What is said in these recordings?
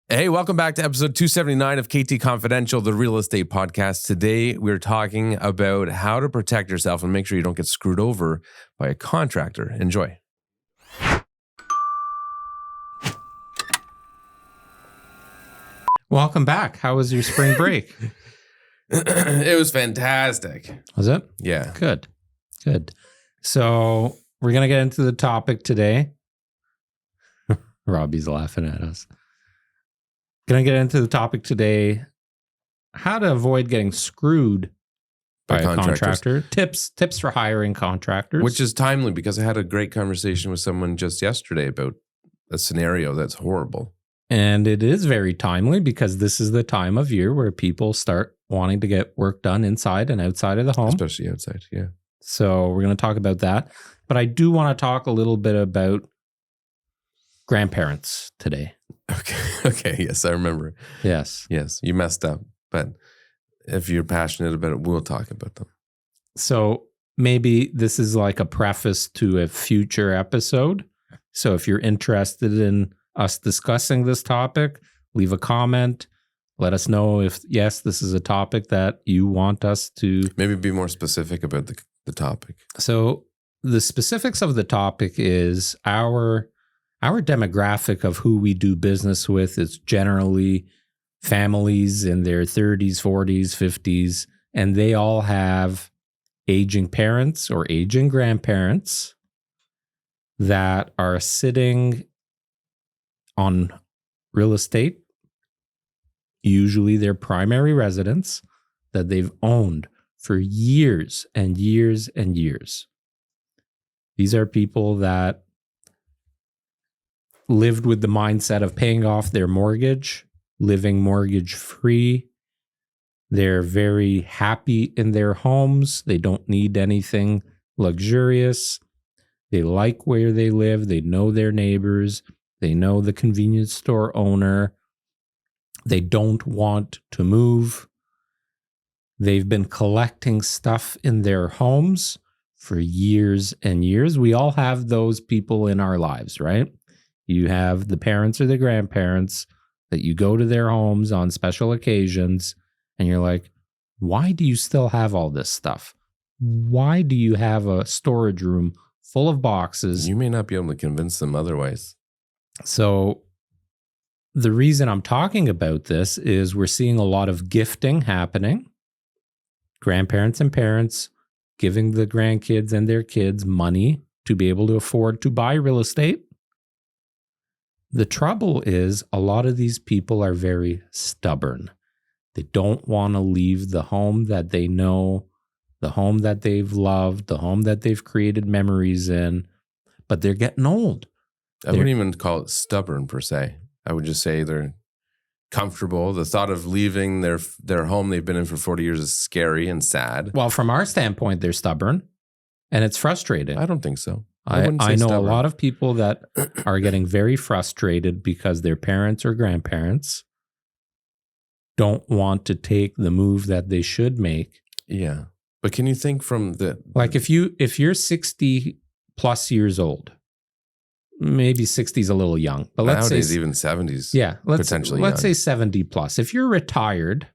Hey, welcome back to episode 279 of KT Confidential, the real estate podcast. Today, we're talking about how to protect yourself and make sure you don't get screwed over by a contractor. Enjoy. Welcome back. How was your spring break? It was fantastic. Was it? Yeah. Good. So we're going to get into the topic today. Robbie's laughing at us. Going to get into the topic today. How to avoid getting screwed by a contractor. Tips for hiring contractors. Which is timely because I had a great conversation with someone just yesterday about a scenario that's horrible. And it is very timely because this is the time of year where people start wanting to get work done inside and outside of the home. Especially outside, yeah. So we're going to talk about that. But I do want to talk a little bit about grandparents today. Okay. Yes, I remember. Yes. You messed up. But if you're passionate about it, we'll talk about them. So maybe this is like a preface to a future episode. So if you're interested in us discussing this topic, leave a comment. Let us know if, yes, this is a topic that you want us to... Maybe be more specific about the topic. So the specifics of the topic is our demographic of who we do business with is generally families in their 30s, 40s, 50s, and they all have aging parents or aging grandparents that are sitting on real estate, usually their primary residence, that they've owned for years and years and years. These are people that lived with the mindset of paying off their mortgage, living mortgage free. They're very happy in their homes. They don't need anything luxurious. They like where they live. They know their neighbors. They know the convenience store owner. They don't want to move. They've been collecting stuff in their homes for years and years. We all have those people in our lives, right? You have the parents or the grandparents that you go to their homes on special occasions and you're like, why do you still have all this stuff? Why do you have a storage room full of boxes? You may not be able to convince them otherwise. So the reason I'm talking about this is we're seeing a lot of gifting happening. Grandparents and parents giving the grandkids and their kids money to be able to afford to buy real estate. The trouble is a lot of these people are very stubborn. They don't want to leave the home that they know, the home that they've loved, the home that they've created memories in, but they're getting old. I wouldn't even call it stubborn per se. I would just say they're comfortable. The thought of leaving their home they've been in for 40 years is scary and sad. Well, from our standpoint, they're stubborn and it's frustrating. I don't think so. I know stubborn. A lot of people that are getting very frustrated because their parents or grandparents don't want to take the move that they should make. Yeah. But can you think from the... Like if you're 60 plus years old, maybe 60 is a little young, but let's nowadays say... even 70s. Yeah. Let's say 70 plus. If you're retired,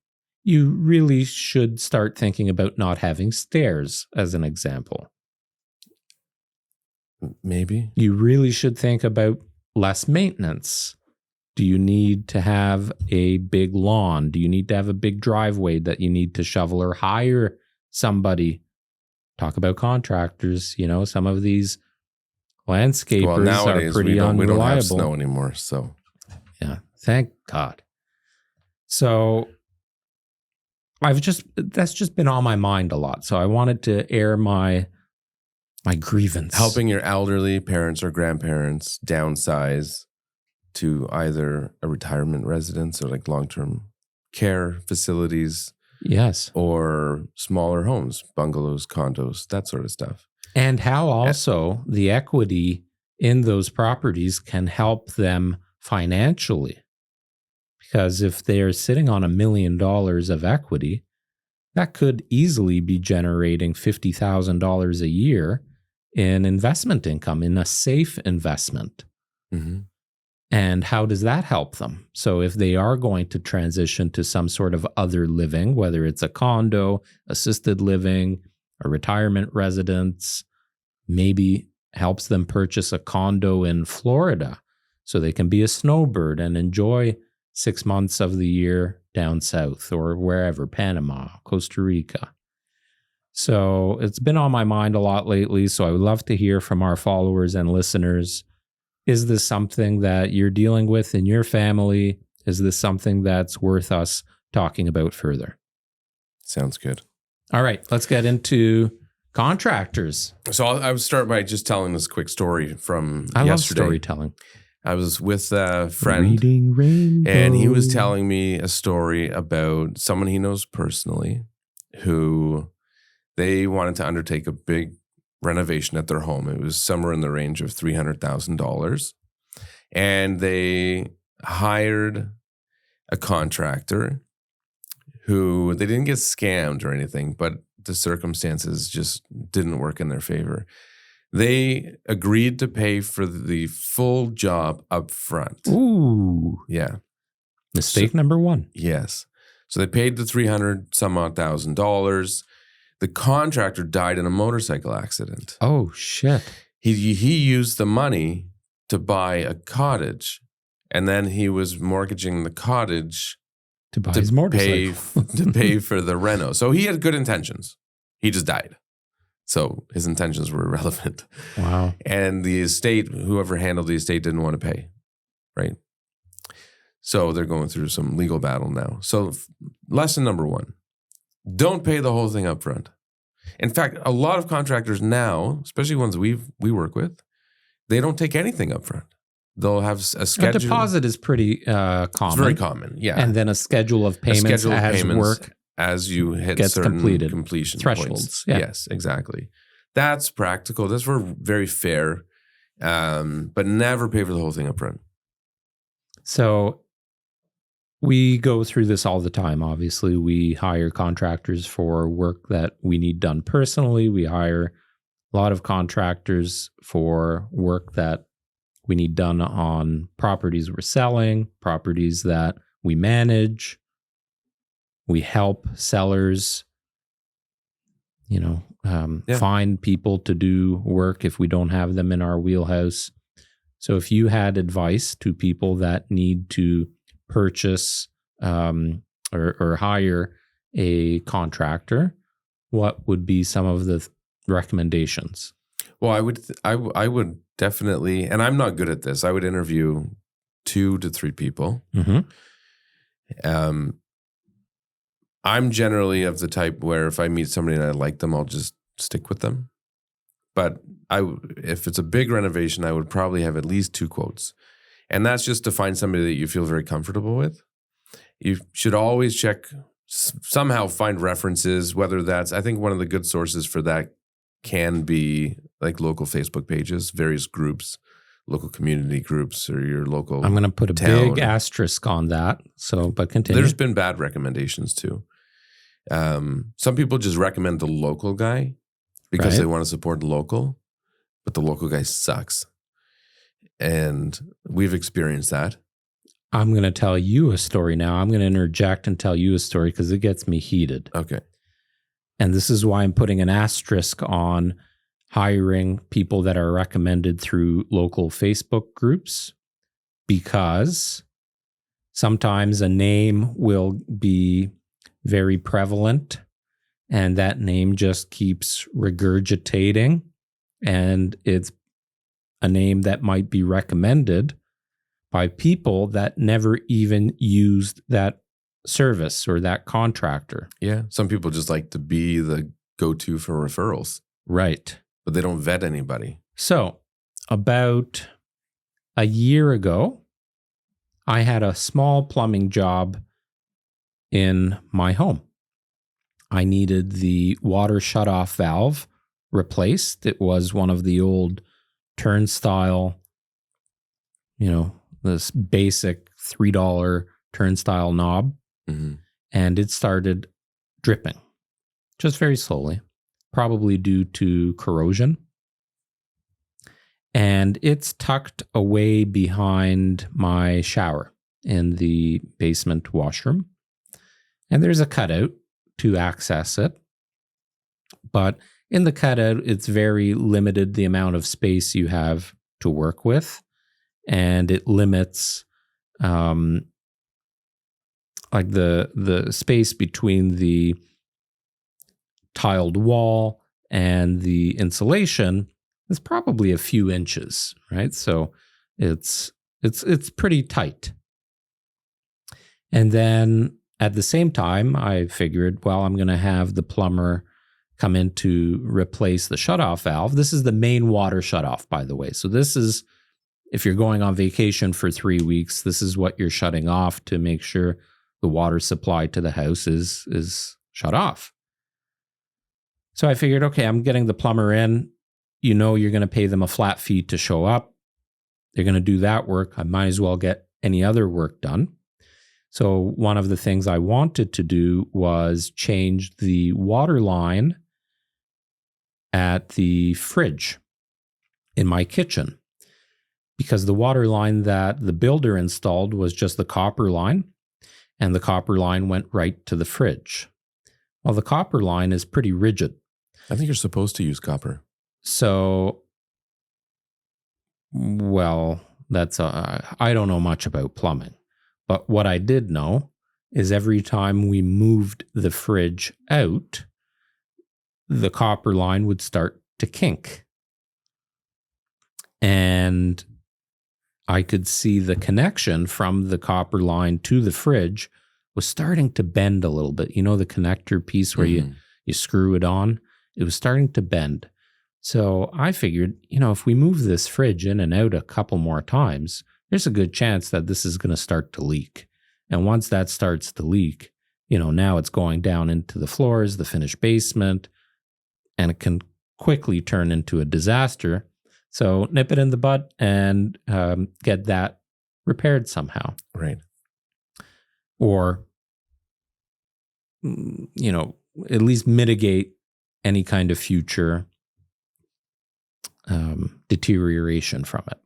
you really should start thinking about not having stairs as an example. Maybe. You really should think about less maintenance. Do you need to have a big lawn? Do you need to have a big driveway that you need to shovel or hire somebody? Talk about contractors. You know, some of these landscapers are pretty unreliable. We don't have snow anymore, so. Yeah, thank God. So that's just been on my mind a lot. So I wanted to air my grievance. Helping your elderly parents or grandparents downsize to either a retirement residence or like long-term care facilities. Yes. Or smaller homes, bungalows, condos, that sort of stuff. And how also the equity in those properties can help them financially. Because if they're sitting on $1 million of equity, that could easily be generating $50,000 a year in investment income, in a safe investment. Mm-hmm. And how does that help them? So if they are going to transition to some sort of other living, whether it's a condo, assisted living, a retirement residence, maybe helps them purchase a condo in Florida so they can be a snowbird and enjoy 6 months of the year down south or wherever, Panama, Costa Rica. So it's been on my mind a lot lately. So I would love to hear from our followers and listeners. Is this something that you're dealing with in your family? Is this something that's worth us talking about further? Sounds good. All right, let's get into contractors. So I would start by just telling this quick story from I yesterday. love storytelling. I was with a friend, Reading Rainbow. and he was telling me a story about someone he knows personally who they wanted to undertake a big renovation at their home. It was somewhere in the range of $300,000. And they hired a contractor who they didn't get scammed or anything, but the circumstances just didn't work in their favor. They agreed to pay for the full job up front. Ooh. Yeah. Mistake number one. Yes. So they paid the $300,000. The contractor died in a motorcycle accident. Oh, shit. He used the money to buy a cottage, and then he was mortgaging the cottage To buy his motorcycle. to pay for the reno. So he had good intentions. He just died. So his intentions were irrelevant. Wow. And the estate, whoever handled the estate, didn't want to pay, right? So they're going through some legal battle now. So lesson number one, don't pay the whole thing up front. In fact, a lot of contractors now, especially ones we work with, they don't take anything up front. They'll have a schedule. A deposit is pretty common. It's very common, yeah. And then a schedule of payments as work as you hit gets certain completed. completion Thresholds. points. Yeah. Yes, exactly. That's practical. That's very fair, but never pay for the whole thing up front. So we go through this all the time. Obviously, we hire contractors for work that we need done personally. We hire a lot of contractors for work that we need done on properties we're selling, properties that we manage. We help sellers, find people to do work if we don't have them in our wheelhouse. So if you had advice to people that need to purchase or hire a contractor, what would be some of the recommendations? Well, I would definitely, and I'm not good at this, I would interview 2 to 3 people. Mm-hmm. I'm generally of the type where if I meet somebody and I like them, I'll just stick with them. But if it's a big renovation, I would probably have at least 2 quotes. And that's just to find somebody that you feel very comfortable with. You should always check, somehow find references, whether that's, I think one of the good sources for that can be like local Facebook pages, various groups, local community groups, or your local I'm going to put a town. big asterisk on that. So, but continue. There's been bad recommendations too. Some people just recommend the local guy because they want to support the local, but the local guy sucks. And we've experienced that. I'm going to tell you a story now. I'm going to interject and tell you a story because it gets me heated. Okay. And this is why I'm putting an asterisk on hiring people that are recommended through local Facebook groups, because sometimes a name will be very prevalent and that name just keeps regurgitating, and it's a name that might be recommended by people that never even used that service or that contractor. Yeah. Some people just like to be the go-to for referrals. Right. But they don't vet anybody. So about a year ago, I had a small plumbing job in my home. I needed the water shutoff valve replaced. It was one of the old turnstile, this basic $3 turnstile knob. Mm-hmm. And it started dripping, just very slowly, probably due to corrosion. And it's tucked away behind my shower in the basement washroom. And there's a cutout to access it. But in the cutout, it's very limited the amount of space you have to work with. And it limits like the space between the tiled wall and the insulation is probably a few inches, right? So it's pretty tight. And then at the same time, I figured, well, I'm going to have the plumber come in to replace the shutoff valve. This is the main water shutoff, by the way. So this is, if you're going on vacation for 3 weeks, this is what you're shutting off to make sure the water supply to the house is shut off. So I figured, okay, I'm getting the plumber in. You know, you're going to pay them a flat fee to show up. They're going to do that work. I might as well get any other work done. So one of the things I wanted to do was change the water line at the fridge in my kitchen, because the water line that the builder installed was just the copper line, and the copper line went right to the fridge. Well, the copper line is pretty rigid. I think you're supposed to use copper. So, well, that's I don't know much about plumbing, but what I did know is every time we moved the fridge out, the copper line would start to kink. And I could see the connection from the copper line to the fridge was starting to bend a little bit. You know, the connector piece where you screw it on? It was starting to bend. So I figured, if we move this fridge in and out a couple more times, there's a good chance that this is going to start to leak. And once that starts to leak, now it's going down into the floors, the finished basement, and it can quickly turn into a disaster. So nip it in the bud and get that repaired somehow. Right. Or, at least mitigate any kind of future deterioration from it.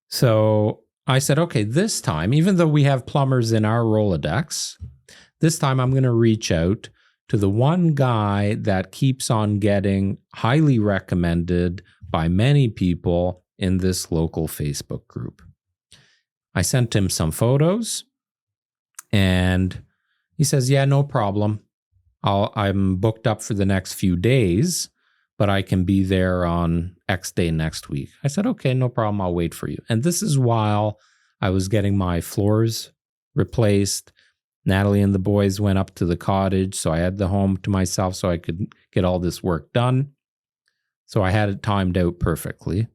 So I said, okay, this time, even though we have plumbers in our Rolodex, this time I'm going to reach out to the one guy that keeps on getting highly recommended by many people in this local Facebook group. I sent him some photos and he says, yeah, no problem. I'm booked up for the next few days, but I can be there on X day next week. I said, okay, no problem. I'll wait for you. And this is while I was getting my floors replaced. Natalie and the boys went up to the cottage, so I had the home to myself so I could get all this work done. So I had it timed out perfectly.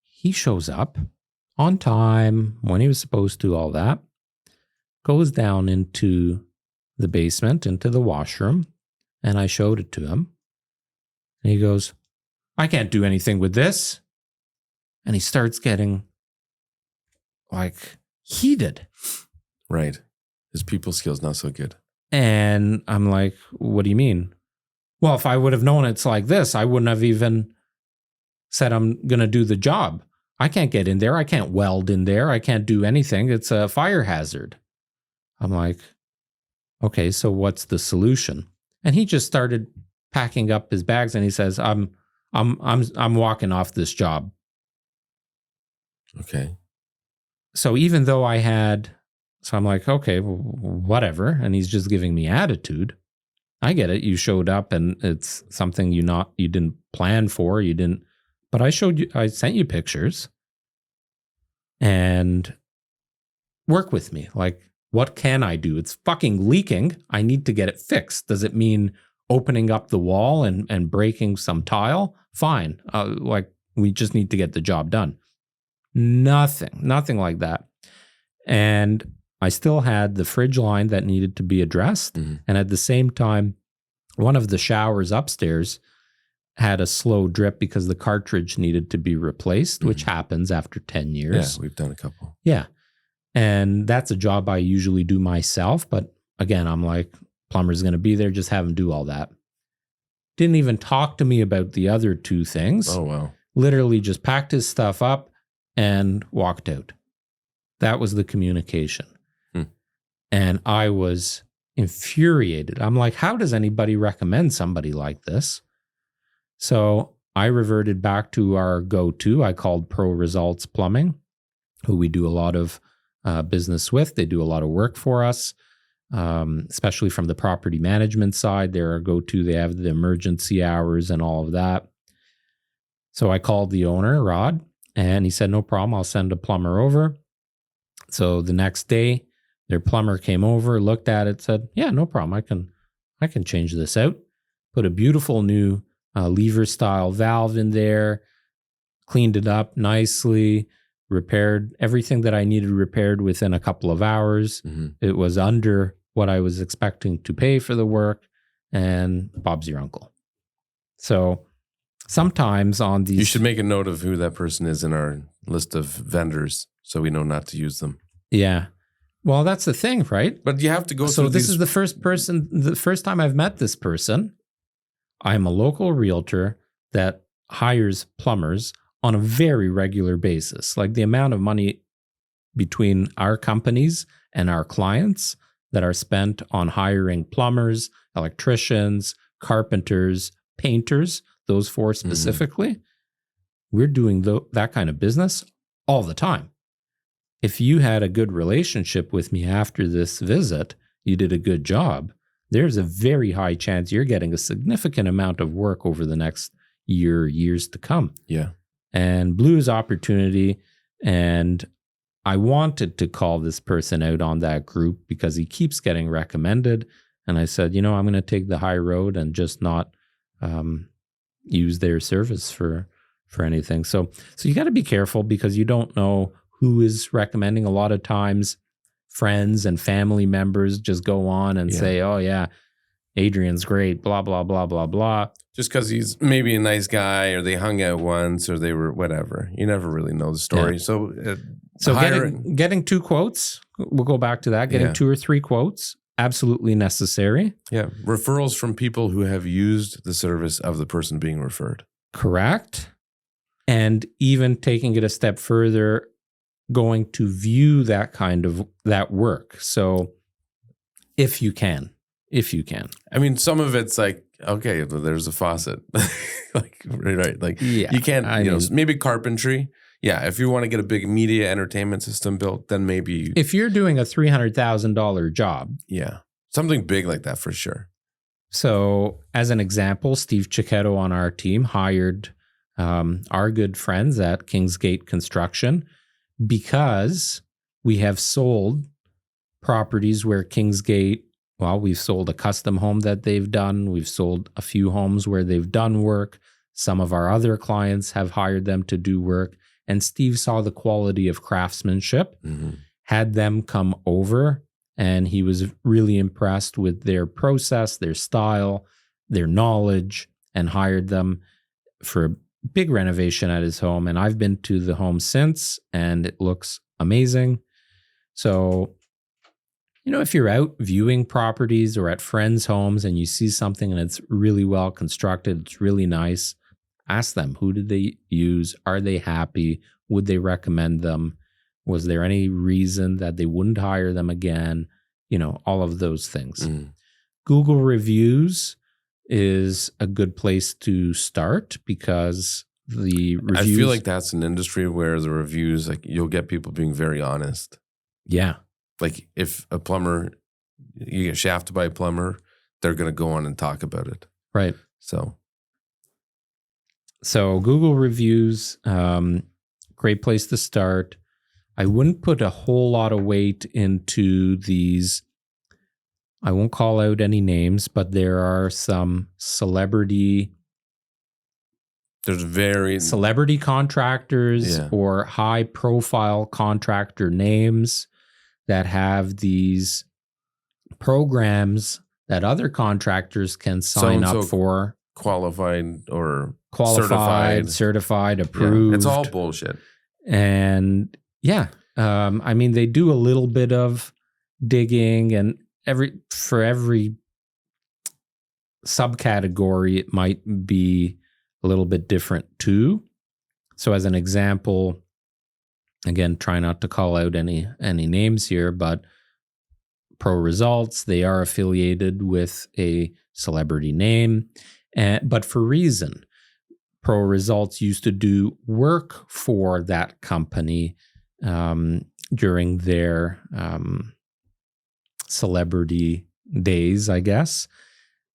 He shows up on time, when he was supposed to, all that. Goes down into the basement, into the washroom, and I showed it to him. And he goes, I can't do anything with this. And he starts getting, heated. Right. His people skills not so good. And I'm like, what do you mean? Well, if I would have known it's like this, I wouldn't have even said I'm going to do the job. I can't get in there. I can't weld in there. I can't do anything. It's a fire hazard. I'm like, okay, so what's the solution? And he just started packing up his bags and he says, I'm walking off this job. Okay. So even though so I'm like, okay, whatever. And he's just giving me attitude. I get it. You showed up and it's something you didn't plan for. But I sent you pictures and work with me. Like, what can I do? It's fucking leaking. I need to get it fixed. Does it mean opening up the wall and breaking some tile? Fine. We just need to get the job done. Nothing like that. And I still had the fridge line that needed to be addressed. Mm-hmm. And at the same time, one of the showers upstairs had a slow drip because the cartridge needed to be replaced, which happens after 10 years. Yeah, we've done a couple. Yeah. And that's a job I usually do myself. But again, I'm like, plumber's going to be there, just have him do all that. Didn't even talk to me about the other two things. Oh, wow. Literally just packed his stuff up and walked out. That was the communication. And I was infuriated. I'm like, how does anybody recommend somebody like this? So I reverted back to our go-to. I called Pro Results Plumbing, who we do a lot of business with. They do a lot of work for us, especially from the property management side. They're our go-to. They have the emergency hours and all of that. So I called the owner, Rod, and he said, no problem. I'll send a plumber over. So the next day, their plumber came over, looked at it, said, yeah, no problem. I can change this out. Put a beautiful new lever style valve in there, cleaned it up nicely, repaired everything that I needed repaired within a couple of hours. It was under what I was expecting to pay for the work, and Bob's your uncle. So sometimes on these... You should make a note of who that person is in our list of vendors so we know not to use them. Yeah. Well, that's the thing, right? But you have to go through So this is the first time I've met this person. I'm a local realtor that hires plumbers on a very regular basis. Like the amount of money between our companies and our clients that are spent on hiring plumbers, electricians, carpenters, painters, those four specifically, we're doing that kind of business all the time. If you had a good relationship with me after this visit, you did a good job, there's a very high chance you're getting a significant amount of work over the next years to come. Yeah. And Blue's opportunity, and I wanted to call this person out on that group because he keeps getting recommended. And I said, I'm going to take the high road and just not use their service for anything. So you got to be careful because you don't know who is recommending. A lot of times friends and family members just go on and say, oh yeah, Adrian's great, blah, blah, blah, blah, blah. Just because he's maybe a nice guy or they hung out once or they were whatever. You never really know the story. Yeah. So getting two quotes, we'll go back to that. Getting 2 or 3 quotes, absolutely necessary. Yeah. Referrals from people who have used the service of the person being referred. Correct. And even taking it a step further, going to view that work. So if you can. I mean, some of it's like, okay, there's a faucet. right. Like you can't, maybe carpentry. Yeah. If you want to get a big media entertainment system built, then maybe. If you're doing a $300,000 job. Yeah. Something big like that for sure. So as an example, Steve Cicchetto on our team hired our good friends at Kingsgate Construction because we have sold properties where Kingsgate, we've sold a custom home that they've done. We've sold a few homes where they've done work. Some of our other clients have hired them to do work. And Steve saw the quality of craftsmanship, had them come over, and he was really impressed with their process, their style, their knowledge, and hired them for a big renovation at his home. And I've been to the home since, and it looks amazing. So, if you're out viewing properties or at friends' homes and you see something and it's really well constructed, it's really nice, ask them, who did they use? Are they happy? Would they recommend them? Was there any reason that they wouldn't hire them again? All of those things. Google reviews is a good place to start because the reviews... I feel like that's an industry where the reviews, like you'll get people being very honest. Yeah. Like if a plumber, you get shafted by a plumber, they're going to go on and talk about it. Right. So Google reviews, great place to start. I wouldn't put a whole lot of weight into these. I won't call out any names, but there are some celebrity contractors or high profile contractor names that have these programs that other contractors can sign up for. Qualified, certified, approved. Yeah, it's all bullshit. And they do a little bit of digging, and for every subcategory, it might be a little bit different too. So as an example, again, try not to call out any names here, but Pro Results, they are affiliated with a celebrity name, but for reason. Pro Results used to do work for that company during their celebrity days, I guess.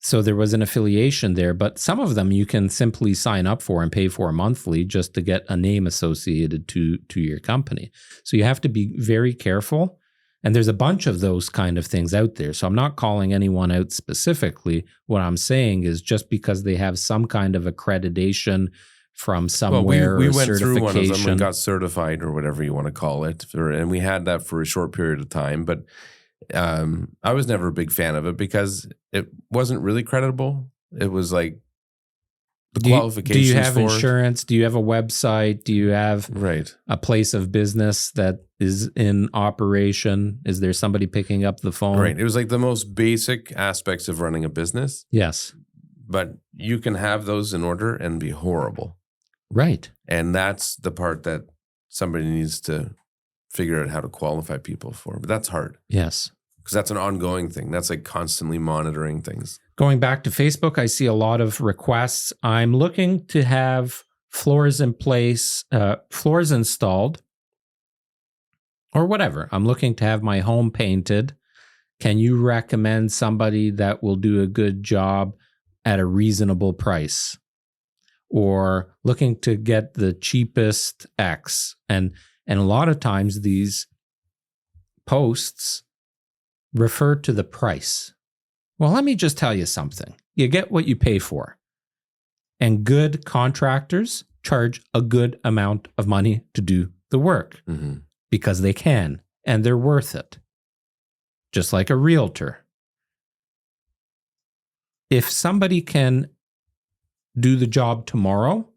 So there was an affiliation there, but some of them you can simply sign up for and pay for monthly just to get a name associated to your company. So you have to be very careful. And there's a bunch of those kind of things out there. So I'm not calling anyone out specifically. What I'm saying is just because they have some kind of accreditation from somewhere, we or went through one of them and certification. got certified or whatever you want to call it. And we had that for a short period of time. But I was never a big fan of it because it wasn't really credible. It was like the qualifications. Do you have for insurance? Do you have a website? Do you have right a place of business that is in operation? Is there somebody picking up the phone? Right. It was like the most basic aspects of running a business. Yes. But you can have those in order and be horrible. Right. And that's the part that somebody needs to figure out how to qualify people for. But that's hard. Yes. Because that's an ongoing thing. That's like constantly monitoring things. Going back to Facebook, I see a lot of requests. I'm looking to have floors in place, floors installed, or whatever. I'm looking to have my home painted. Can you recommend somebody that will do a good job at a reasonable price? Or looking to get the cheapest X? And a lot of times these posts refer to the price. Well, let me just tell you something. You get what you pay for. And good contractors charge a good amount of money to do the work because they can, and they're worth it. Just like a realtor. If somebody can do the job tomorrow,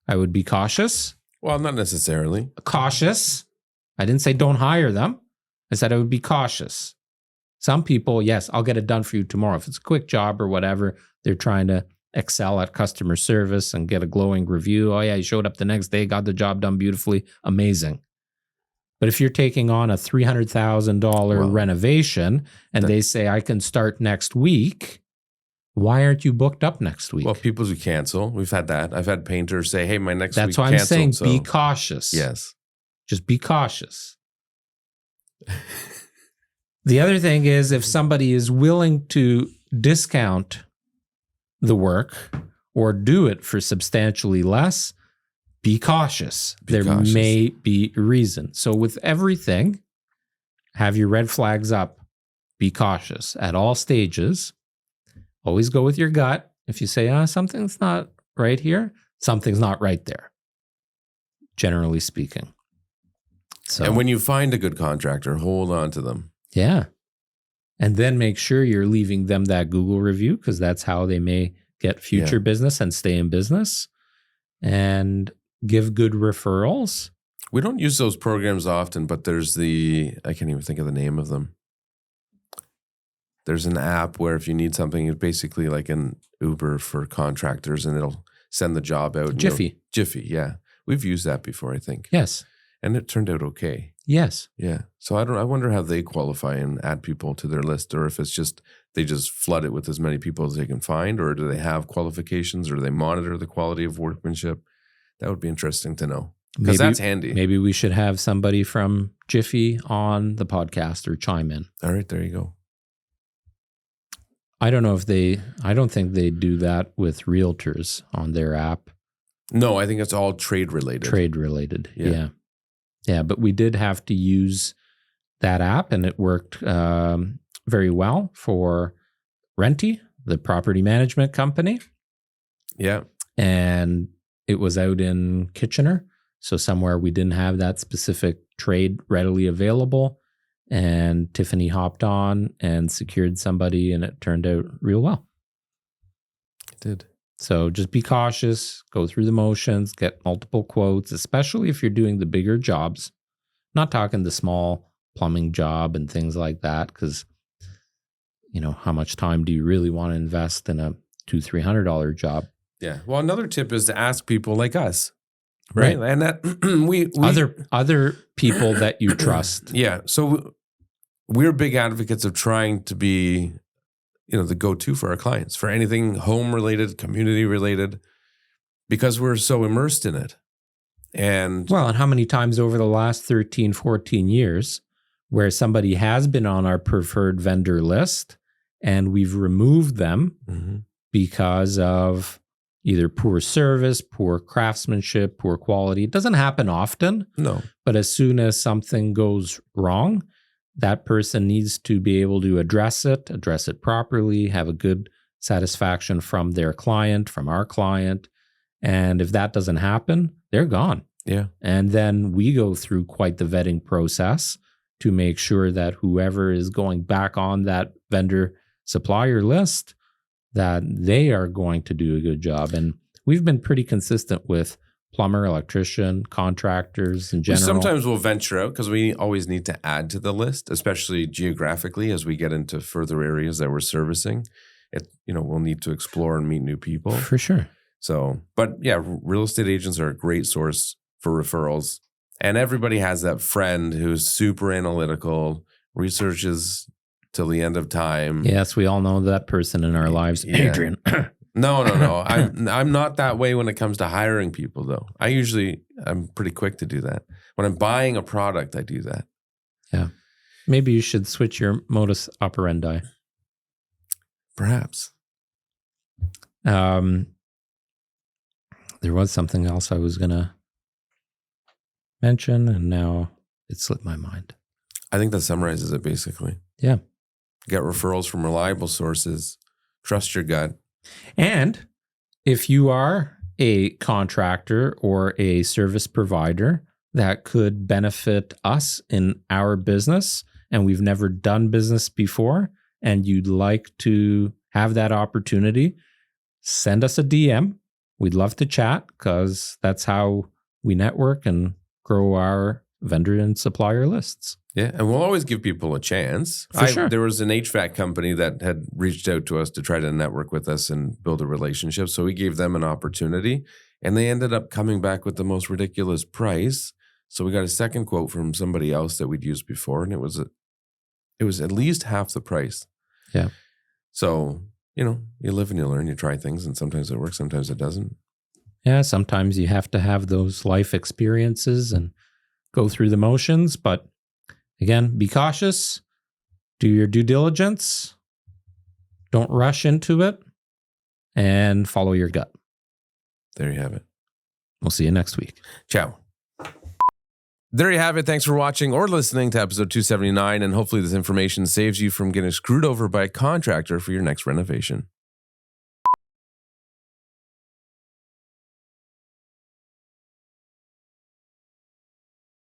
I would be cautious. Well, not necessarily. Cautious. I didn't say don't hire them. I said I would be cautious. Some people, yes, I'll get it done for you tomorrow. If it's a quick job or whatever, they're trying to excel at customer service and get a glowing review. Oh yeah, he showed up the next day, got the job done beautifully. Amazing. But if you're taking on a $300,000 renovation and they say, I can start next week, why aren't you booked up next week? Well, people who cancel. We've had that. I've had painters say, hey, my next week That's why I'm saying be cautious. Yes. Just be cautious. The other thing is if somebody is willing to discount the work or do it for substantially less, be cautious. There may be a reason. So with everything, have your red flags up. Be cautious at all stages. Always go with your gut. If you say, something's not right here, something's not right there, generally speaking. So, and when you find a good contractor, hold on to them. Yeah. And then make sure you're leaving them that Google review because that's how they may get future business and stay in business. And give good referrals. We don't use those programs often, but there's I can't even think of the name of them. There's an app where if you need something, it's basically like an Uber for contractors and it'll send the job out. Jiffy. Jiffy, yeah. We've used that before, I think. Yes. And it turned out okay. Yes. Yeah. So I wonder how they qualify and add people to their list, or if it's just they just flood it with as many people as they can find, or do they have qualifications, or do they monitor the quality of workmanship? That would be interesting to know because that's handy. Maybe we should have somebody from Jiffy on the podcast or chime in. All right, there you go. I don't think they do that with realtors on their app. No, I think it's all trade related. Trade related. Yeah. Yeah, but we did have to use that app and it worked very well for Renty, the property management company. Yeah. And it was out in Kitchener. So somewhere we didn't have that specific trade readily available. And Tiffany hopped on and secured somebody and it turned out real well. It did. So just be cautious, go through the motions, get multiple quotes, especially if you're doing the bigger jobs. Not talking the small plumbing job and things like that, because, how much time do you really want to invest in a $200-$300 job. Yeah. Well, another tip is to ask people like us. Right. And that we other people that you trust. Yeah. So we're big advocates of trying to be, the go-to for our clients for anything home related, community related, because we're so immersed in it. And how many times over the last 13, 14 years where somebody has been on our preferred vendor list and we've removed them because of either poor service, poor craftsmanship, poor quality. It doesn't happen often. No. But as soon as something goes wrong, that person needs to be able to address it properly, have a good satisfaction from their client, from our client. And if that doesn't happen, they're gone. Yeah. And then we go through quite the vetting process to make sure that whoever is going back on that vendor supplier list, that they are going to do a good job. And we've been pretty consistent with plumber, electrician, contractors in general. Sometimes we'll venture out because we always need to add to the list, especially geographically as we get into further areas that we're servicing. We'll need to explore and meet new people. For sure. So, but yeah, real estate agents are a great source for referrals. And everybody has that friend who's super analytical, researches till the end of time. Yes, we all know that person in our lives. Yeah. Adrian. No. I'm not that way when it comes to hiring people, though. I'm pretty quick to do that. When I'm buying a product, I do that. Yeah. Maybe you should switch your modus operandi. Perhaps. There was something else I was going to mention, and now it slipped my mind. I think that summarizes it, basically. Yeah. Get referrals from reliable sources. Trust your gut. And if you are a contractor or a service provider that could benefit us in our business, and we've never done business before, and you'd like to have that opportunity, send us a DM. We'd love to chat because that's how we network and grow our vendor and supplier lists. Yeah, and we'll always give people a chance. For sure. There was an HVAC company that had reached out to us to try to network with us and build a relationship. So we gave them an opportunity, and they ended up coming back with the most ridiculous price. So we got a second quote from somebody else that we'd used before, and it was at least half the price. Yeah. So, you live and you learn, you try things, and sometimes it works, sometimes it doesn't. Yeah, sometimes you have to have those life experiences and go through the motions, but again, be cautious, do your due diligence, don't rush into it, and follow your gut. There you have it. We'll see you next week. Ciao. There you have it. Thanks for watching or listening to episode 279, and hopefully this information saves you from getting screwed over by a contractor for your next renovation.